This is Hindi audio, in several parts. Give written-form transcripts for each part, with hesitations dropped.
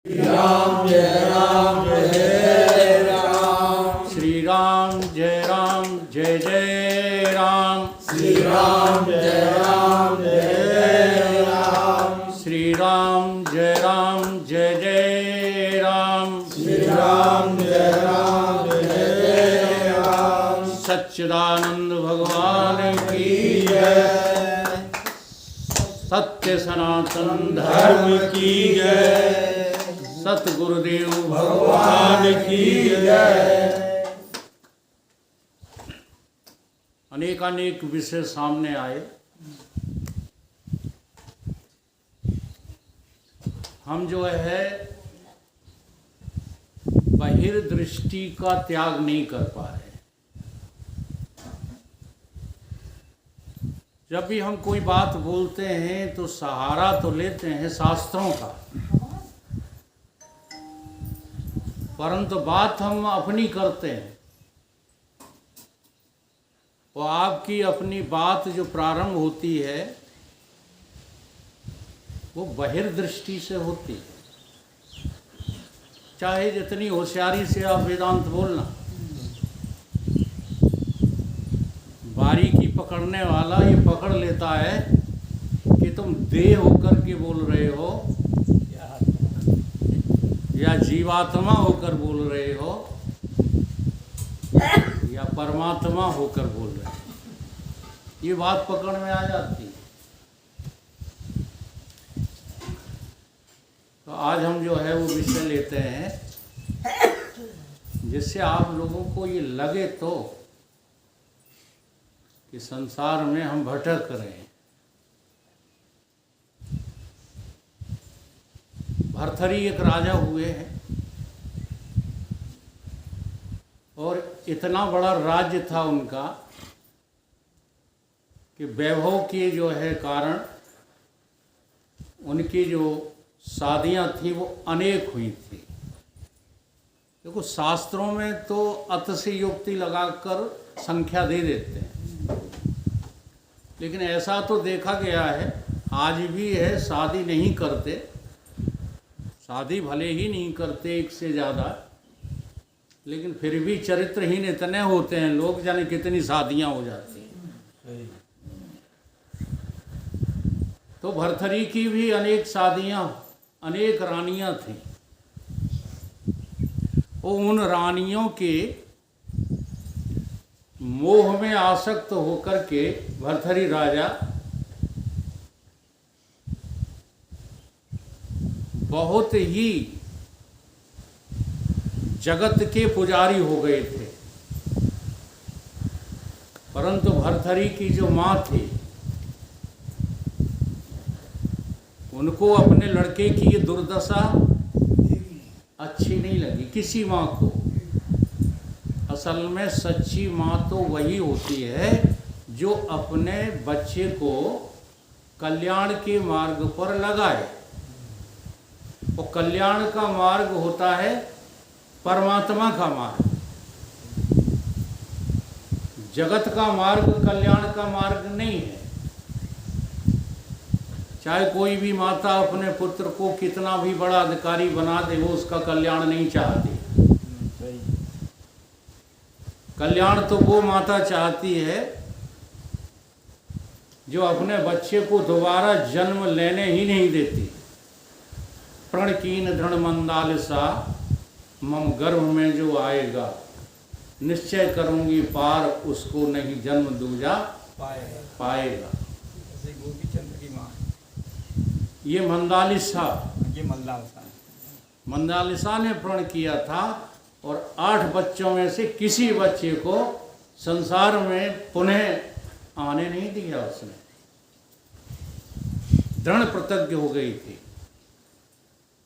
राम जय राम जय राम। श्री राम जय जय राम। श्री राम जय राम जय राम। श्री राम जय जय राम। श्री राम जय राम। सच्चिदानंद भगवान की जय। सत्य सनातन धर्म की जय। सतगुरुदेव भगवान की जय। अनेकानेक विषय सामने आए। हम जो है बहिर्दृष्टि का त्याग नहीं कर पा रहे। जब भी हम कोई बात बोलते हैं तो सहारा तो लेते हैं शास्त्रों का, परंतु बात हम अपनी करते हैं। और आपकी अपनी बात जो प्रारंभ होती है वो बहिर्दृष्टि से होती है। चाहे जितनी होशियारी से आप वेदांत बोलना, बारीकी पकड़ने वाला ये पकड़ लेता है कि तुम देह होकर के बोल रहे हो या जीवात्मा होकर बोल रहे हो या परमात्मा होकर बोल रहे हो। ये बात पकड़ में आ जाती है। तो आज हम जो है वो विषय लेते हैं जिससे आप लोगों को ये लगे तो कि संसार में हम भटक रहे हैं। भरथरी एक राजा हुए हैं और इतना बड़ा राज्य था उनका कि वैभव के जो है कारण उनकी जो शादियां थी वो अनेक हुई थी। देखो शास्त्रों में तो अत से युक्ति लगाकर संख्या दे देते हैं, लेकिन ऐसा तो देखा गया है आज भी है, शादी नहीं करते। शादी भले ही नहीं करते एक से ज़्यादा, लेकिन फिर भी चरित्रहीन इतने होते हैं लोग, जाने कितनी शादियां हो जाती हैं। तो भरथरी की भी अनेक शादियां, अनेक रानियां थीं। वो उन रानियों के मोह में आसक्त होकर के भरथरी राजा बहुत ही जगत के पुजारी हो गए थे। परंतु भरथरी की जो माँ थी उनको अपने लड़के की ये दुर्दशा अच्छी नहीं लगी किसी माँ को। असल में सच्ची माँ तो वही होती है जो अपने बच्चे को कल्याण के मार्ग पर लगाए। और कल्याण का मार्ग होता है परमात्मा का मार्ग। जगत का मार्ग कल्याण का मार्ग नहीं है। चाहे कोई भी माता अपने पुत्र को कितना भी बड़ा अधिकारी बना दे, वो उसका कल्याण नहीं चाहती। कल्याण तो वो माता चाहती है जो अपने बच्चे को दोबारा जन्म लेने ही नहीं देती। प्रणकीन दृढ़ मंदालिसा मम गर्भ में जो आएगा, निश्चय करूंगी पार उसको नहीं जन्म दूजा पाएगा। गोपीचंद की माँ ये मंदालिसा, ये मंदालिसा ने प्रण किया था और 8 बच्चों में से किसी बच्चे को संसार में पुनः आने नहीं दिया। उसने दृढ़ प्रतिज्ञ हो गई थी।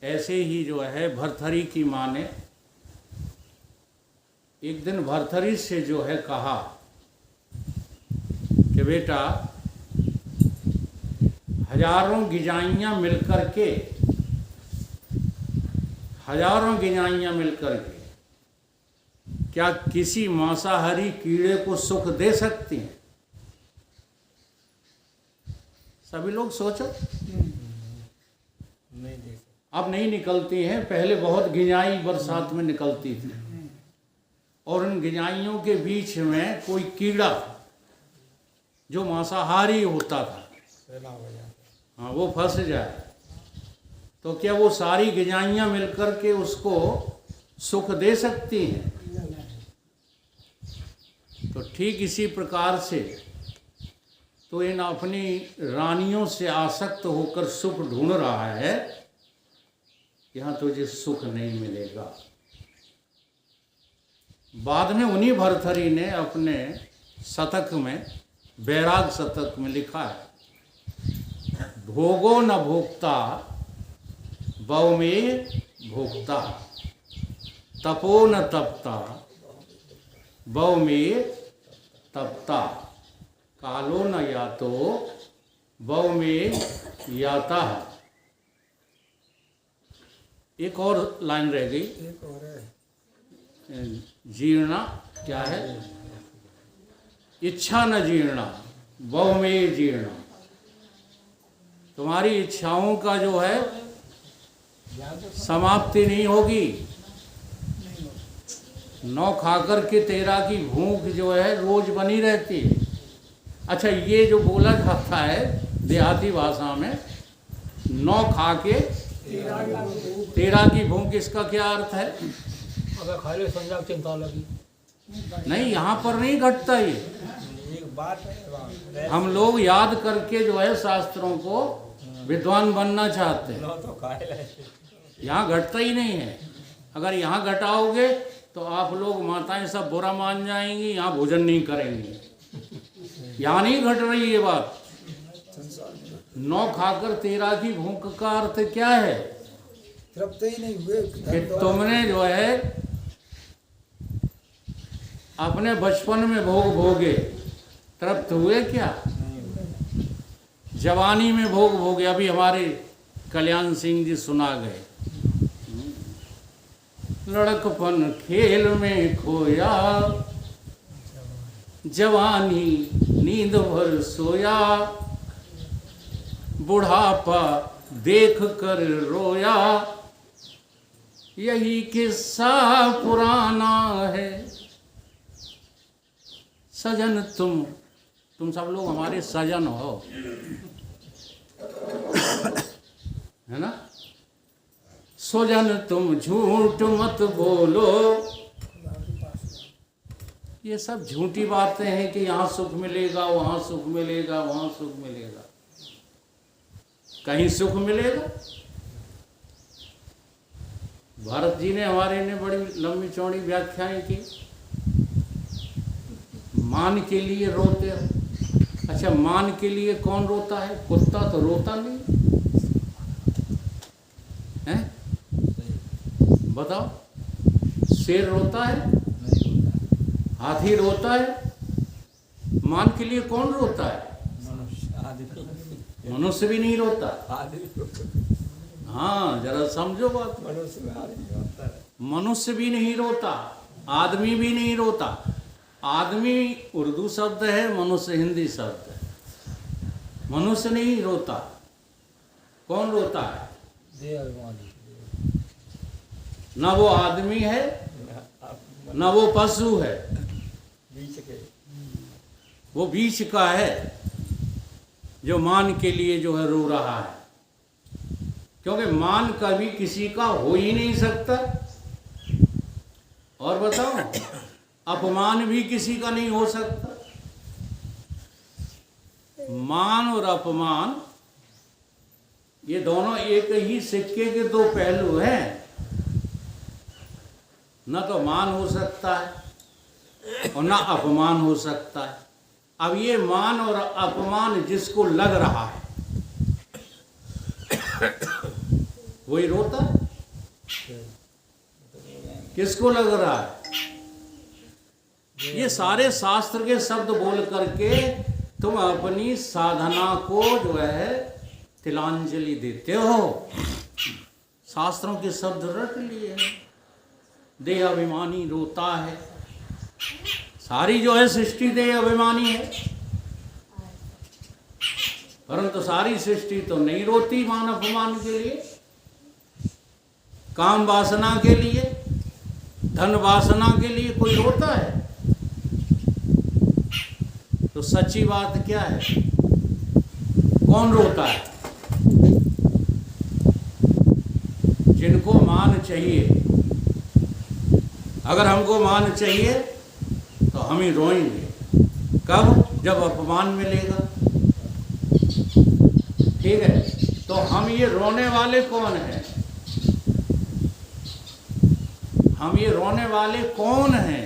ऐसे ही जो है भरथरी की माँ ने एक दिन भरथरी से जो है कहा कि बेटा, हजारों गिजाइयाँ मिलकर के क्या किसी मांसाहारी कीड़े को सुख दे सकती हैं? सभी लोग सोचो। नहीं दे सकते। अब नहीं निकलती हैं, पहले बहुत गिंजाई बरसात में निकलती थी, और इन गिंजाइयों के बीच में कोई कीड़ा जो मांसाहारी होता था, सेना हो जाता। हाँ, वो फंस जाए तो क्या वो सारी गिंजाइयाँ मिलकर के उसको सुख दे सकती हैं? तो ठीक इसी प्रकार से तो इन अपनी रानियों से आसक्त होकर सुख ढूंढ रहा है, यहाँ तुझे सुख नहीं मिलेगा। बाद में उन्हीं भरथरी ने अपने शतक में, बैराग शतक में लिखा है, भोगो न भोक्ता बौ में भोक्ता, तपो न तपता बौ में तपता, कालो न यातो बौ में याता। एक और लाइन रह गई, एक और है, जीर्णा क्या है? इच्छा न जीर्णा बौ में जीर्णा। तुम्हारी इच्छाओं का जो है समाप्ति नहीं होगी। नौ खाकर के तेरा की भूख जो है रोज बनी रहती है। अच्छा, ये जो बोला जाता है देहाती भाषा में, नौ खा के तेरा की भूख, इसका क्या अर्थ है? अगर खाली समझा चिंता लगी, नहीं, यहाँ पर नहीं घटता ये। एक बात है, हम लोग याद करके जो है शास्त्रों को विद्वान बनना चाहते हैं, नो तो खाए ले। यहाँ घटता ही नहीं है। अगर यहाँ घटाओगे तो आप लोग माताएं सब बुरा मान जाएंगी, यहाँ भोजन नहीं करेंगे। यहाँ नहीं घट रही ये बात। नौ खाकर तेरा की भूख का अर्थ क्या है? तृप्त ही नहीं हुए कि तुमने जो है अपने बचपन में भोग भोगे, तृप्त हुए क्या? जवानी में भोग भोगे। अभी हमारे कल्याण सिंह जी सुना गए, लड़कपन खेल में खोया, जवानी नींद भर सोया, बुढ़ापा देख कर रोया, यही किस्सा पुराना है। सजन तुम सब लोग हमारे सजन हो, है ना? सुजन तुम झूठ मत बोलो। ये सब झूठी बातें हैं कि यहाँ सुख मिलेगा, वहाँ सुख मिलेगा, वहाँ सुख मिलेगा। कहीं सुख मिलेगा? भारत जी ने हमारे ने बड़ी लंबी चौड़ी व्याख्याएं की। मान के लिए रोते हो। अच्छा, मान के लिए कौन रोता है? कुत्ता तो रोता नहीं है, बताओ। शेर रोता है? हाथी रोता है? मान के लिए कौन रोता है? मनुष्य भी नहीं रोता। हाँ, जरा समझो बात। मनुष्य भी नहीं रोता, आदमी भी नहीं रोता। आदमी उर्दू शब्द है, मनुष्य हिंदी शब्द है। मनुष्य नहीं रोता। कौन रोता है? ना वो आदमी है, ना वो पशु है, वो बीच का है जो मान के लिए जो है रो रहा है। क्योंकि मान कभी किसी का हो ही नहीं सकता। और बताओ, अपमान भी किसी का नहीं हो सकता। मान और अपमान ये दोनों एक ही सिक्के के दो पहलू हैं। न तो मान हो सकता है और ना अपमान हो सकता है। अब ये मान और अपमान जिसको लग रहा है वही रोता है। किसको लग रहा है? ये सारे शास्त्र के शब्द बोल करके तुम अपनी साधना को जो है तिलांजलि देते हो। शास्त्रों के शब्द रट लिए। देह अभिमानी रोता है। सारी जो है सृष्टि देह अभिमानी है, परंतु सारी सृष्टि तो नहीं रोती मान अपमान के लिए। काम वासना के लिए, धन वासना के लिए कोई रोता है? तो सच्ची बात क्या है? कौन रोता है? जिनको मान चाहिए। अगर हमको मान चाहिए तो हम ही रोएंगे। कब? जब अपमान मिलेगा। ठीक है, तो हम ये रोने वाले कौन हैं? हम ये रोने वाले कौन हैं?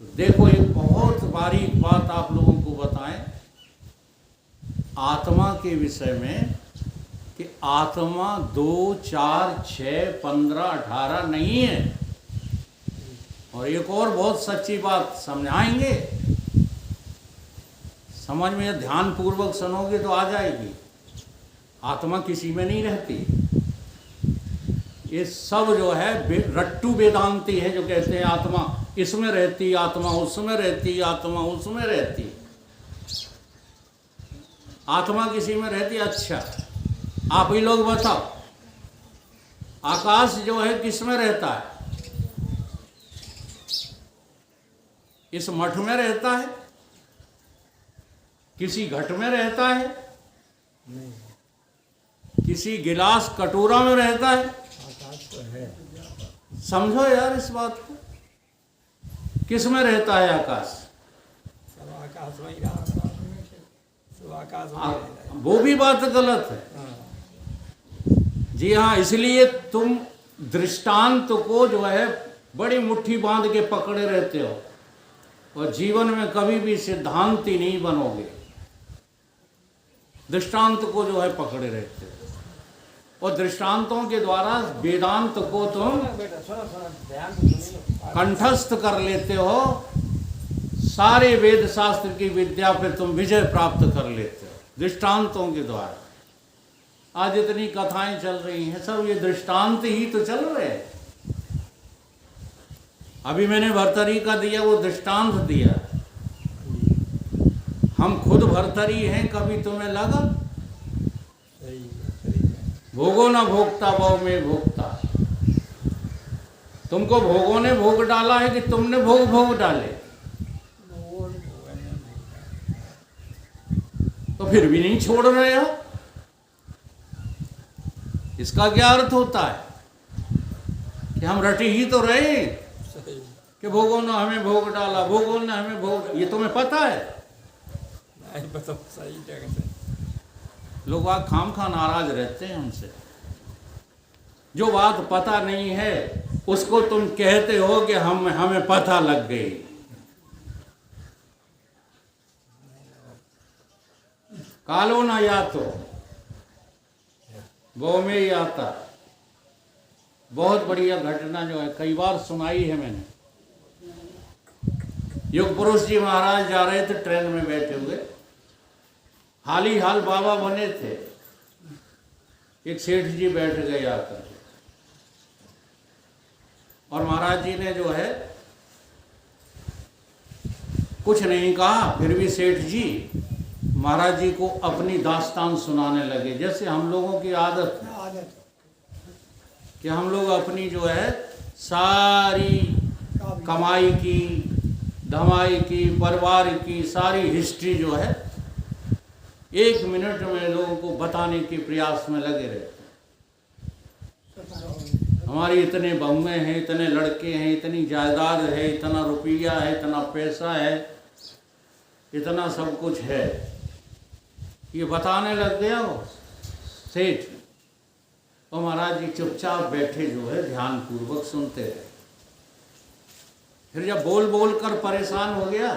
तो देखो, एक बहुत बारीक बात आप लोगों को बताएं आत्मा के विषय में, कि आत्मा 2, 4, 6, 15, 18 नहीं है। और एक और बहुत सच्ची बात समझाएंगे, समझ में ध्यान पूर्वक सुनोगे तो आ जाएगी। आत्मा किसी में नहीं रहती। ये सब जो है रट्टू वेदांती है, जो कहते हैं आत्मा इसमें रहती, आत्मा उसमें रहती, आत्मा उसमें रहती। आत्मा किसी में रहती? अच्छा, आप ही लोग बताओ, आकाश जो है किस में रहता है? इस मठ में रहता है? किसी घट में रहता है? किसी गिलास कटोरा में रहता है? आकाश तो है। समझो यार इस बात को। किस में रहता है आकाश? सब आकाश में ही रहा, सब आकाश में ही रह रहा वो भी बात गलत है। है। हाँ, जी हाँ, इसलिए तुम दृष्टांत को जो है बड़ी मुट्ठी बांध के पकड़े रहते हो और जीवन में कभी भी सिद्धांती नहीं बनोगे। दृष्टांत को जो है पकड़े रहते हो और दृष्टांतों के द्वारा वेदांत को तुम बेटा सुनो सुनो, ध्यान से सुनिए। कंठस्थ कर लेते हो। सारे वेद शास्त्र की विद्या पे तुम विजय प्राप्त कर लेते हो दृष्टांतों के द्वारा। आज इतनी कथाएं चल रही हैं, सब ये दृष्टांत ही तो चल रहे हैं। अभी मैंने भर्तरी का दिया, वो दृष्टांत दिया। हम खुद भर्तरी हैं, कभी तुम्हें लगा? सही है। भोगो ना भोगता बहु में भोगता। तुमको भोगों ने भोग डाला है कि तुमने भोग डाले? तो फिर भी नहीं छोड़ रहे हो। इसका क्या अर्थ होता है कि हम रटे ही तो रहे सही। कि भोगों ने हमें भोग डाला, भोगों ने हमें भोग। ये तुम्हें पता है? नहीं बताओ, सही जगह से। लोग आज खाम खा नाराज रहते हैं हमसे। जो बात पता नहीं है उसको तुम कहते हो कि हमें पता लग गई। कालो ना या तो वो में ही आता। बहुत बढ़िया घटना जो है कई बार सुनाई है मैंने। युग पुरुष जी महाराज जा रहे थे, ट्रेन में बैठे हुए, हाल ही हाल बाबा बने थे। एक सेठ जी बैठ गए आकर और महाराज जी ने जो है कुछ नहीं कहा, फिर भी सेठ जी महाराज जी को अपनी दास्तान सुनाने लगे। जैसे हम लोगों की आदत है कि हम लोग अपनी जो है सारी कमाई की, धमाई की, परिवार की सारी हिस्ट्री जो है 1 मिनट में लोगों को बताने के प्रयास में लगे रहते हैं। हमारी इतने बहुएं हैं, इतने लड़के हैं, इतनी जायदाद है, इतना रुपया है, इतना पैसा है, इतना सब कुछ है, ये बताने लग गया वो सेठ। और महाराज जी चुपचाप बैठे जो है ध्यान पूर्वक सुनते रहे। फिर जब बोल बोल कर परेशान हो गया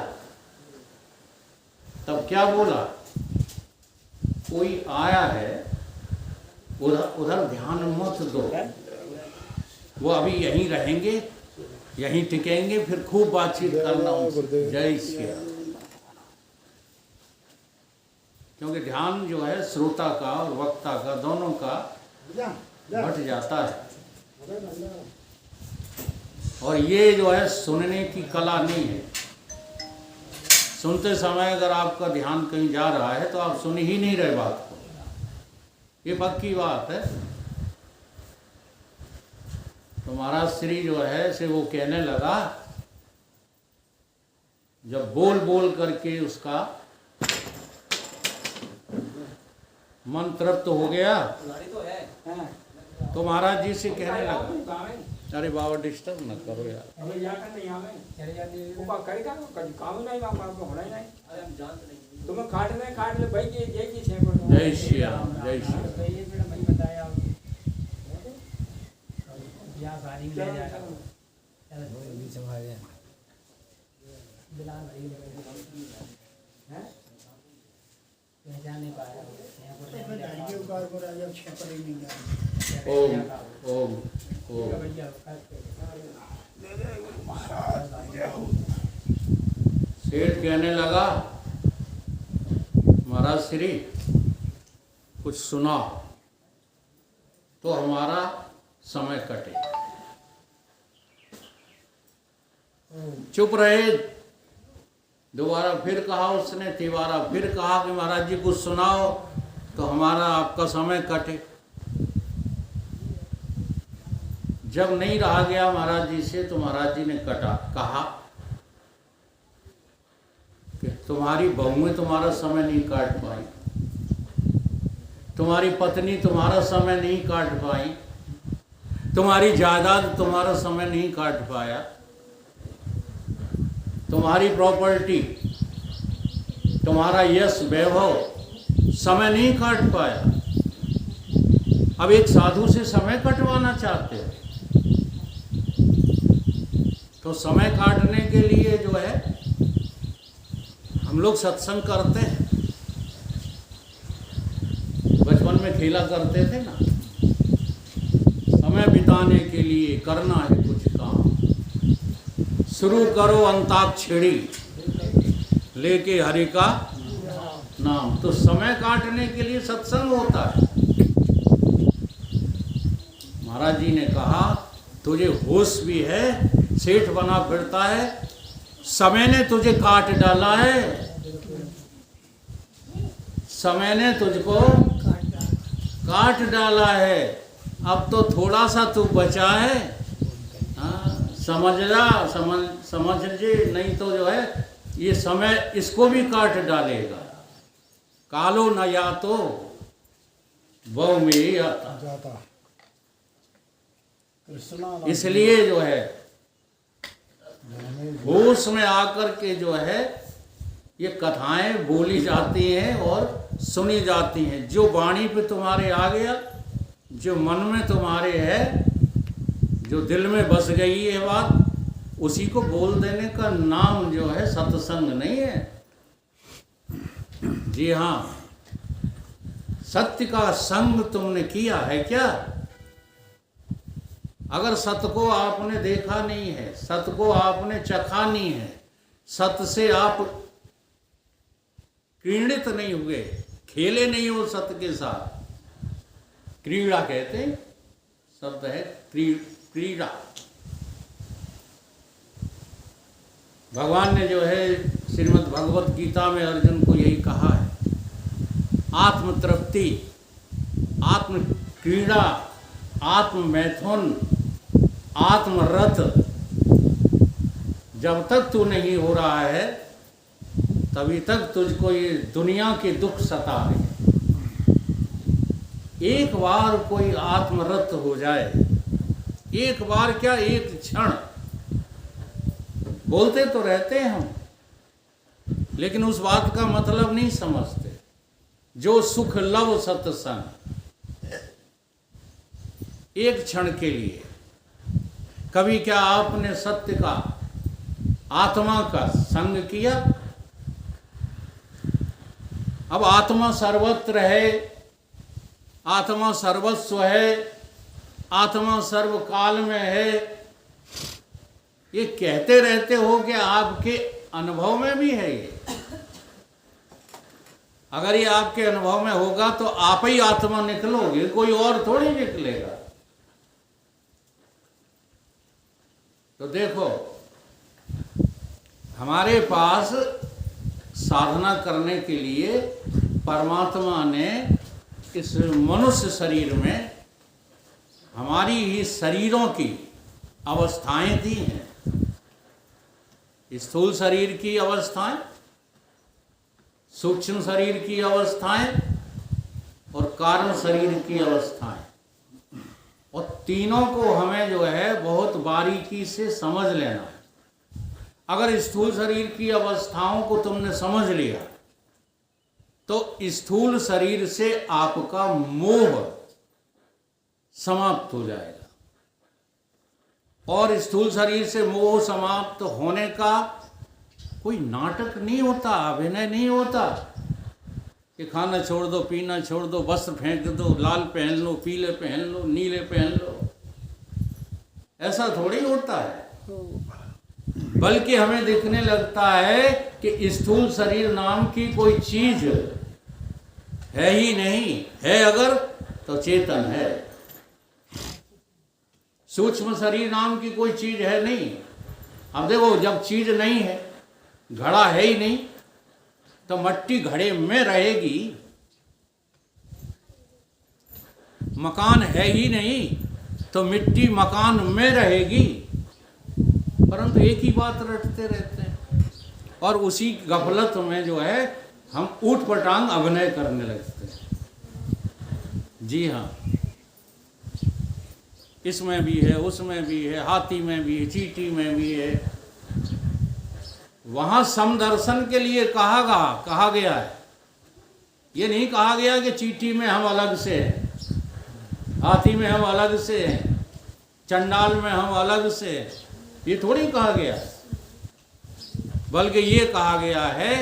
तब क्या बोला, कोई आया है, उधर ध्यान मत दो, वो अभी यहीं रहेंगे, यहीं टिकेंगे, फिर खूब बातचीत करना उनसे। जय श्री राम। क्योंकि ध्यान जो है श्रोता का और वक्ता का दोनों का बढ़ जाता है। और ये जो है सुनने की कला नहीं है। सुनते समय अगर आपका ध्यान कहीं जा रहा है तो आप सुन ही नहीं रहे बात को। ये पक्की बात है। तो महाराज श्री जो है से वो कहने लगा, जब बोल बोल करके उसका मन तृप्त हो गया तो महाराज जी से कहने लगा, अरे बाबा डिस्टर्ब न करो यार। तुम्हें काट ले भाई जय श्री राम, जय श्री राम। ओम ओम ओम। सेठ कहने लगा, महाराज श्री कुछ सुनाओ तो हमारा समय कटे। चुप रहे। दोबारा फिर कहा उसने, तिबारा फिर कहा कि महाराज जी कुछ सुनाओ तो हमारा आपका समय कटे। जब नहीं रहा गया महाराज जी से तो महाराज जी ने कहा कि तुम्हारी बहुएं तुम्हारा समय नहीं काट पाई, तुम्हारी पत्नी तुम्हारा समय नहीं काट पाई, तुम्हारी जायदाद तुम्हारा समय नहीं काट पाया, तुम्हारी प्रॉपर्टी, तुम्हारा यश वैभव समय नहीं काट पाया। अब एक साधु से समय कटवाना चाहते हो तो समय काटने के लिए जो है हम लोग सत्संग करते हैं। बचपन में खेला करते थे ना, समय बिताने के लिए करना है कुछ काम, शुरू करो अंताक्षरी लेके हरि का नाम। तो समय काटने के लिए सत्संग होता है। महाराज जी ने कहा, तुझे होश भी है, सेठ बना फिरता है, समय ने तुझे काट डाला है, समय ने तुझको काट डाला है, अब तो थोड़ा सा तू बचा है। हाँ, समझ जे, नहीं तो जो है ये समय इसको भी काट डालेगा। कालो न या तो बहु में ही आता। इसलिए जो है होश में आकर के जो है ये कथाएं बोली जाती हैं और सुनी जाती हैं। जो वाणी पे तुम्हारे आ गया, जो मन में तुम्हारे है, जो दिल में बस गई है बात, उसी को बोल देने का नाम जो है सत्संग नहीं है। जी हाँ, सत्य का संग तुमने किया है क्या? अगर सत्य को आपने देखा नहीं है, सत्य को आपने चखा नहीं है, सत्य से आप क्रीड़ित नहीं हुए, खेले नहीं हो सत्य के साथ, क्रीड़ा कहते हैं, शब्द है क्रीड़ा। भगवान ने जो है श्रीमद् भगवत गीता में अर्जुन को यही कहा है, आत्म तृप्ति, आत्म क्रीड़ा, आत्म मैथुन, आत्मरथ जब तक तू नहीं हो रहा है तभी तक तुझको ये दुनिया के दुख सता रहे। एक बार कोई आत्मरथ हो जाए, एक बार क्या, एक क्षण, बोलते तो रहते हैं हम, लेकिन उस बात का मतलब नहीं समझते। जो सुख लव सत्संग, एक क्षण के लिए। कभी क्या आपने सत्य का, आत्मा का संग किया? अब आत्मा सर्वत्र है, आत्मा सर्वस्व है, आत्मा सर्वकाल में है, ये कहते रहते हो कि आपके अनुभव में भी है ये। अगर ये आपके अनुभव में होगा तो आप ही आत्मा निकलोगे, कोई और थोड़ी निकलेगा। तो देखो, हमारे पास साधना करने के लिए परमात्मा ने इस मनुष्य शरीर में हमारी ही शरीरों की अवस्थाएं दी हैं। स्थूल शरीर की अवस्थाएं, सूक्ष्म शरीर की अवस्थाएं और कारण शरीर की अवस्थाएं, और तीनों को हमें जो है बहुत बारीकी से समझ लेना है। अगर स्थूल शरीर की अवस्थाओं को तुमने समझ लिया तो स्थूल शरीर से आपका मोह समाप्त हो जाएगा। और स्थूल शरीर से मोह समाप्त होने का कोई नाटक नहीं होता, अभिनय नहीं होता कि खाना छोड़ दो, पीना छोड़ दो, वस्त्र फेंक दो, लाल पहन लो, पीले पहन लो, नीले पहन लो। ऐसा थोड़ी होता है। बल्कि हमें दिखने लगता है कि स्थूल शरीर नाम की कोई चीज है ही नहीं, है अगर तो चेतन है। सूक्ष्म शरीर नाम की कोई चीज है नहीं। अब देखो, जब चीज नहीं है, घड़ा है ही नहीं, तो मट्टी घड़े में रहेगी। मकान है ही नहीं तो मिट्टी मकान में रहेगी। परंतु एक ही बात रटते रहते हैं और उसी गफलत में जो है हम ऊट पटांग अभिनय करने लगते हैं। जी हाँ, इसमें भी है, उसमें भी है, हाथी में भी है, चींटी में भी है। वहां समदर्शन के लिए कहा गया है। ये नहीं कहा गया कि चींटी में हम अलग से हैं, हाथी में हम अलग से हैं, चंडाल में हम अलग से हैं। ये थोड़ी कहा गया, बल्कि ये कहा गया है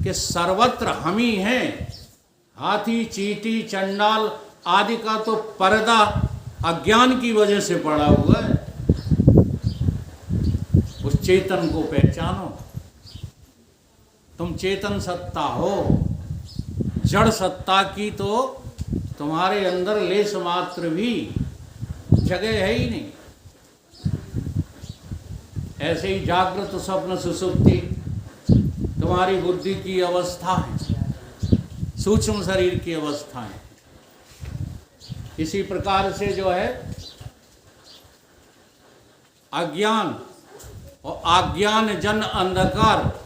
कि सर्वत्र हम ही हैं। हाथी, चींटी, चंडाल आदि का तो पर्दा अज्ञान की वजह से पड़ा हुआ है। उस चेतन को पहचानो। तुम चेतन सत्ता हो। जड़ सत्ता की तो तुम्हारे अंदर लेश मात्र भी जगह है ही नहीं। ऐसे ही जागृत, स्वप्न, सुषुप्ति तुम्हारी बुद्धि की अवस्था है, सूक्ष्म शरीर की अवस्था है। इसी प्रकार से जो है अज्ञान और अज्ञान जन अंधकार,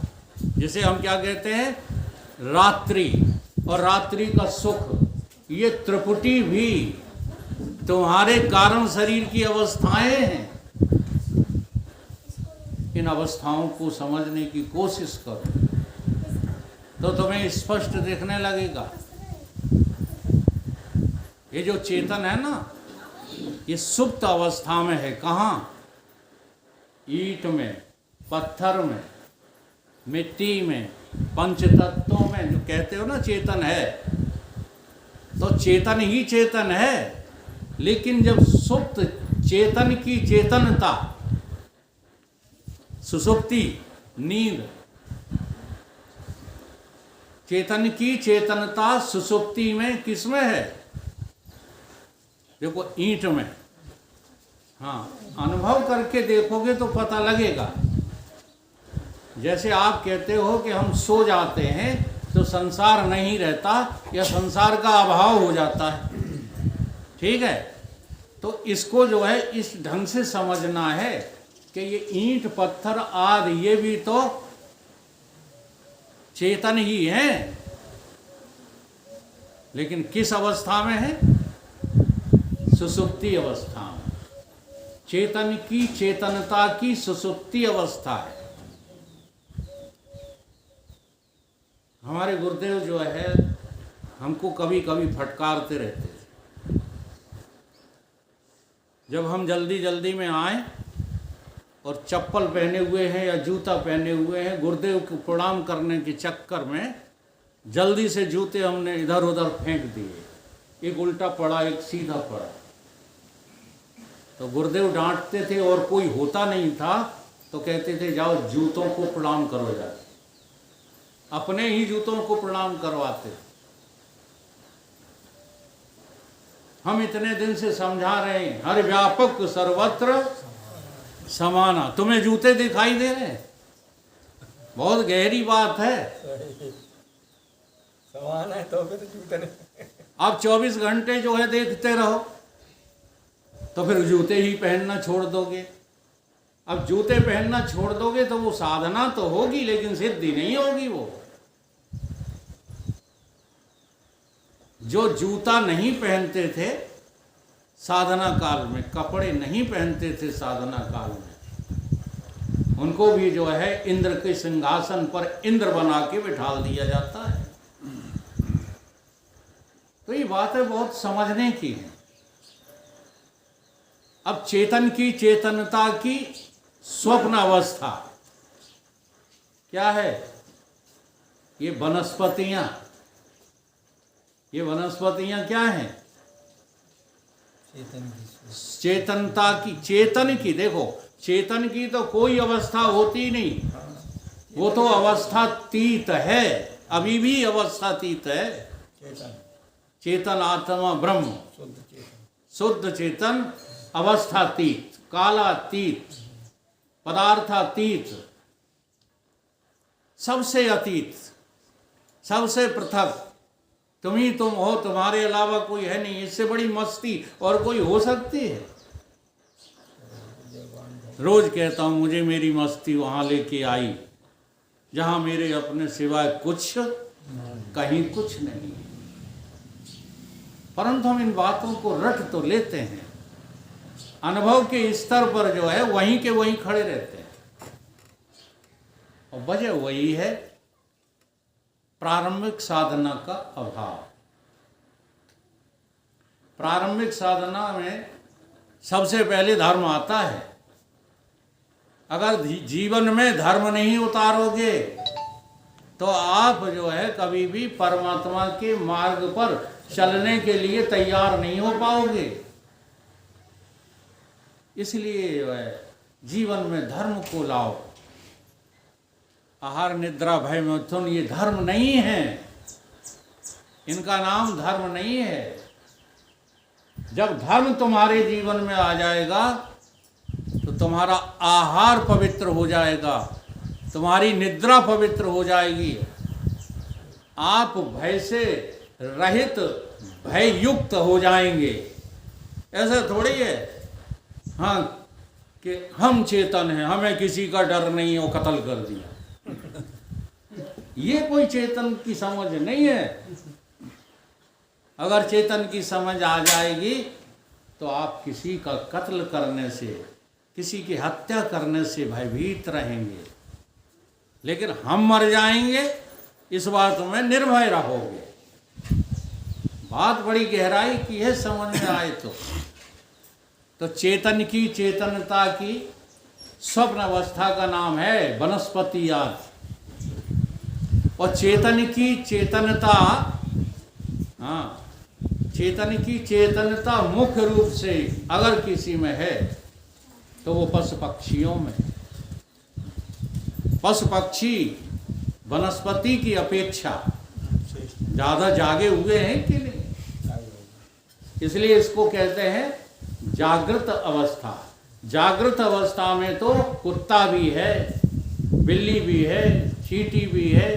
जिसे हम क्या कहते हैं, रात्रि और रात्रि का सुख, ये त्रिपुटी भी तुम्हारे कारण शरीर की अवस्थाएं हैं। इन अवस्थाओं को समझने की कोशिश करो तो तुम्हें स्पष्ट दिखने लगेगा। ये जो चेतन है ना, ये सुप्त अवस्था में है। कहाँ? ईंट में, पत्थर में, मिट्टी में, पंच तत्वों में। जो कहते हो ना चेतन है, तो चेतन ही चेतन है। लेकिन जब सुप्त चेतन की चेतनता, सुसुप्ति, नींद, चेतन की चेतनता सुसुप्ति में किसमें है? देखो, ईंट में। हाँ, अनुभव करके देखोगे तो पता लगेगा। जैसे आप कहते हो कि हम सो जाते हैं तो संसार नहीं रहता या संसार का अभाव हो जाता है, ठीक है? तो इसको जो है इस ढंग से समझना है कि ये ईंट, पत्थर आदि ये भी तो चेतन ही हैं, लेकिन किस अवस्था में है? सुसुप्ति अवस्था में। चेतन की चेतनता की सुसुप्ति अवस्था है। हमारे गुरुदेव जो है हमको कभी कभी फटकारते रहते थे। जब हम जल्दी जल्दी में आए और चप्पल पहने हुए हैं या जूता पहने हुए हैं, गुरुदेव को प्रणाम करने के चक्कर में जल्दी से जूते हमने इधर उधर फेंक दिए। एक उल्टा पड़ा, एक सीधा पड़ा। तो गुरुदेव डांटते थे और कोई होता नहीं था तो कहते थे जाओ जूतों को प्रणाम करो। जाओ, अपने ही जूतों को प्रणाम करवाते। हम इतने दिन से समझा रहे हैं, हर व्यापक सर्वत्र समाना। तुम्हें जूते दिखाई दे रहे हैं? बहुत गहरी बात है। समान है तो फिर जूते नहीं। आप 24 घंटे जो है देखते रहो तो फिर जूते ही पहनना छोड़ दोगे। अब जूते पहनना छोड़ दोगे तो वो साधना तो होगी लेकिन सिद्धि नहीं होगी। वो जो जूता नहीं पहनते थे साधना काल में, कपड़े नहीं पहनते थे साधना काल में, उनको भी जो है इंद्र के सिंहासन पर इंद्र बना के बिठा दिया जाता है। तो ये बातें बहुत समझने की है। अब चेतन की चेतनता की स्वप्न अवस्था क्या है? ये वनस्पतियां क्या हैं? चेतनता की, चेतन की। देखो चेतन की तो कोई अवस्था होती नहीं, वो तो अवस्थातीत है, अभी भी अवस्थातीत है। चेतन आत्मा ब्रह्म, शुद्ध चेतन, अवस्थातीत, कालातीत, पदार्थातीत, सबसे अतीत, सबसे पृथक। तुम ही तुम हो, तुम्हारे अलावा कोई है नहीं। इससे बड़ी मस्ती और कोई हो सकती है? रोज कहता हूं मुझे मेरी मस्ती वहां लेके आई जहां मेरे अपने सिवाय कुछ कहीं कुछ नहीं। परंतु हम इन बातों को रट तो लेते हैं, अनुभव के स्तर पर जो है वहीं के वहीं खड़े रहते हैं। और वजह वही है प्रारंभिक साधना का अभाव। प्रारंभिक साधना में सबसे पहले धर्म आता है। अगर जीवन में धर्म नहीं उतारोगे तो आप जो है कभी भी परमात्मा के मार्ग पर चलने के लिए तैयार नहीं हो पाओगे। इसलिए जो है जीवन में धर्म को लाओ। आहार निद्रा भय मैथुन ये धर्म नहीं है, इनका नाम धर्म नहीं है। जब धर्म तुम्हारे जीवन में आ जाएगा तो तुम्हारा आहार पवित्र हो जाएगा, तुम्हारी निद्रा पवित्र हो जाएगी। आप भय से रहित, भय युक्त हो जाएंगे। ऐसा थोड़ी है हाँ कि हम चेतन हैं, हमें किसी का डर नहीं, वो कत्ल कर दिया। ये कोई चेतन की समझ नहीं है। अगर चेतन की समझ आ जाएगी तो आप किसी का कत्ल करने से, किसी की हत्या करने से भयभीत रहेंगे। लेकिन हम मर जाएंगे इस बात में निर्भय रहोगे। बात बड़ी गहराई की है, समझ में आए तो चेतन की चेतनता की स्वप्न अवस्था का नाम है वनस्पति आदि। और चेतन की चेतनता, हाँ, चेतन की चेतनता मुख्य रूप से अगर किसी में है तो वो पशु पक्षियों में। पशु पक्षी वनस्पति की अपेक्षा ज़्यादा जागे हुए हैं कि नहीं? इसलिए इसको कहते हैं जागृत अवस्था। जागृत अवस्था में तो कुत्ता भी है, बिल्ली भी है, चींटी भी है।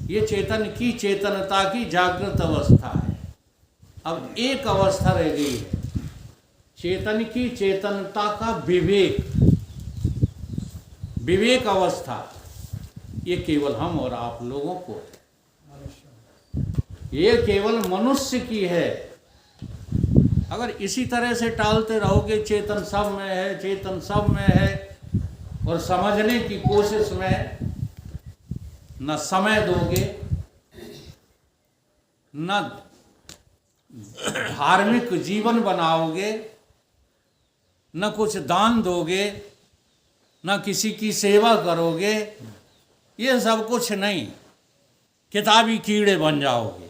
ये चेतन की चेतनता की जागृत अवस्था है। अब एक अवस्था रह गई है, चेतन की चेतनता का विवेक, विवेक अवस्था। ये केवल हम और आप लोगों को, ये केवल मनुष्य की है। अगर इसी तरह से टालते रहोगे चेतन सब में है, चेतन सब में है, और समझने की कोशिश में न समय दोगे, न धार्मिक जीवन बनाओगे, न कुछ दान दोगे, न किसी की सेवा करोगे, ये सब कुछ नहीं, किताबी कीड़े बन जाओगे।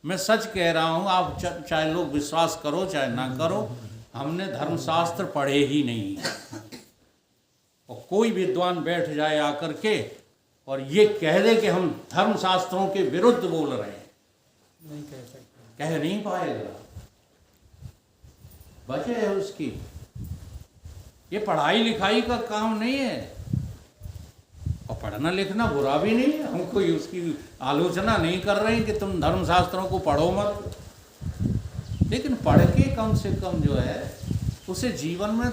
मैं सच कह रहा हूँ, आप चाहे लोग विश्वास करो चाहे ना करो, हमने धर्मशास्त्र पढ़े ही नहीं। और कोई विद्वान बैठ जाए आकर के और ये कह दे कि हम धर्मशास्त्रों के विरुद्ध बोल रहे हैं, नहीं कह सकते, कह नहीं पाएगा। वजह है उसकी, ये पढ़ाई लिखाई का काम नहीं है। और पढ़ना लिखना बुरा भी नहीं है, हम कोई उसकी आलोचना नहीं कर रहे हैं कि तुम धर्मशास्त्रों को पढ़ो मत, लेकिन पढ़ के कम से कम जो है उसे जीवन में